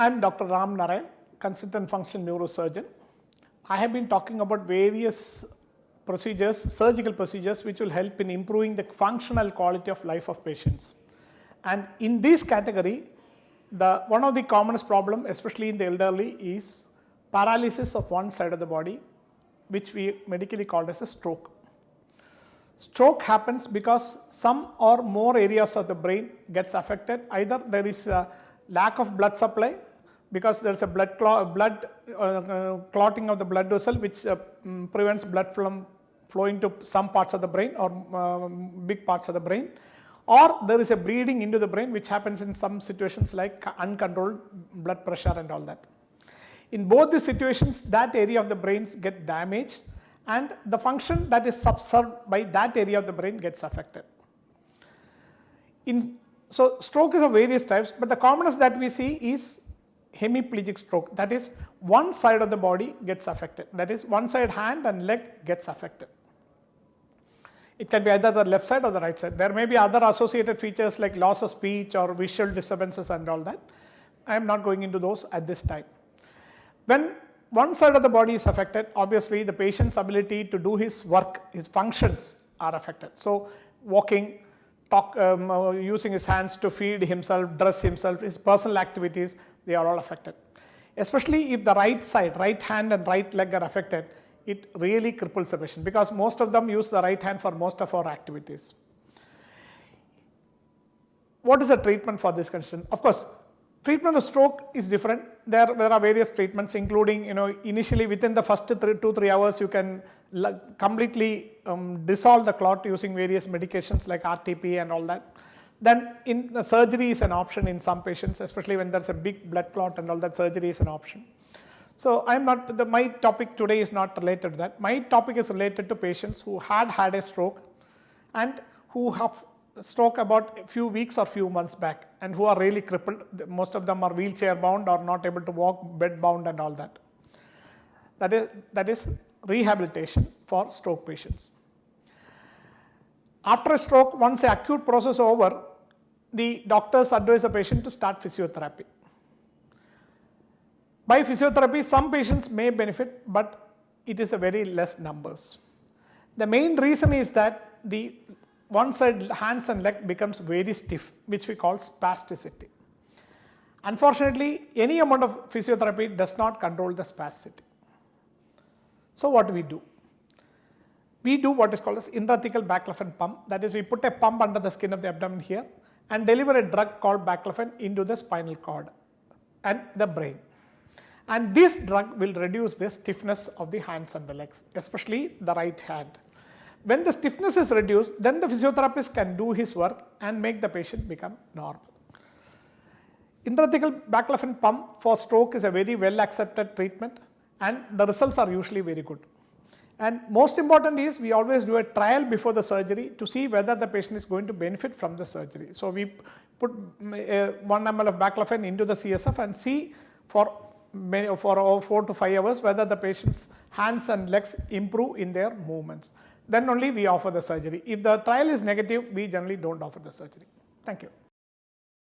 I am Dr. Ram Narayan, consultant function neurosurgeon. I have been talking about various procedures, surgical procedures, which will help in improving the functional quality of life of patients. And in this category, one of the commonest problem, especially in the elderly, is paralysis of one side of the body, which we medically called as a stroke. Stroke happens because some or more areas of the brain gets affected. Either there is a lack of blood supply because there is a clotting of the blood vessel, which prevents blood from flowing to some parts of the brain or big parts of the brain, or there is a bleeding into the brain, which happens in some situations like uncontrolled blood pressure and all that. In both the situations, that area of the brains get damaged and the function that is subserved by that area of the brain gets affected. So stroke is of various types, but the commonest that we see is hemiplegic stroke. That is, one side of the body gets affected. That is, one side, hand and leg gets affected. It can be either the left side or the right side. There may be other associated features like loss of speech or visual disturbances and all that. I am not going into those at this time. When one side of the body is affected, obviously the patient's ability to do his work, his functions are affected. So walking, using his hands to feed himself, dress himself, his personal activities, they are all affected. Especially if the right side, right hand and right leg are affected, it really cripples the patient because most of them use the right hand for most of our activities. What is the treatment for this condition? Of course, treatment of stroke is different. There are various treatments, including, initially within the first 2-3 hours, you can completely dissolve the clot using various medications like RTP and all that. Then surgery is an option in some patients, especially when there's a big blood clot and all that, surgery is an option. So my topic today is not related to that. My topic is related to patients who had a stroke and who have stroke about a few weeks or few months back and who are really crippled. Most of them are wheelchair bound or not able to walk, bed bound and all that. That is rehabilitation for stroke patients. After a stroke, once the acute process is over, the doctors advise the patient to start physiotherapy. By physiotherapy, some patients may benefit, but it is a very less numbers. The main reason is that the one side hands and leg becomes very stiff, which we call spasticity. Unfortunately, any amount of physiotherapy does not control the spasticity. So what do? We do what is called as intrathecal baclofen pump. That is, we put a pump under the skin of the abdomen here and deliver a drug called baclofen into the spinal cord and the brain. And this drug will reduce the stiffness of the hands and the legs, especially the right hand. When the stiffness is reduced, then the physiotherapist can do his work and make the patient become normal. Intrathecal baclofen pump for stroke is a very well accepted treatment and the results are usually very good. And most important is we always do a trial before the surgery to see whether the patient is going to benefit from the surgery. So we put 1 ml of baclofen into the CSF and see for 4 to 5 hours whether the patient's hands and legs improve in their movements. Then only we offer the surgery. If the trial is negative, we generally don't offer the surgery. Thank you.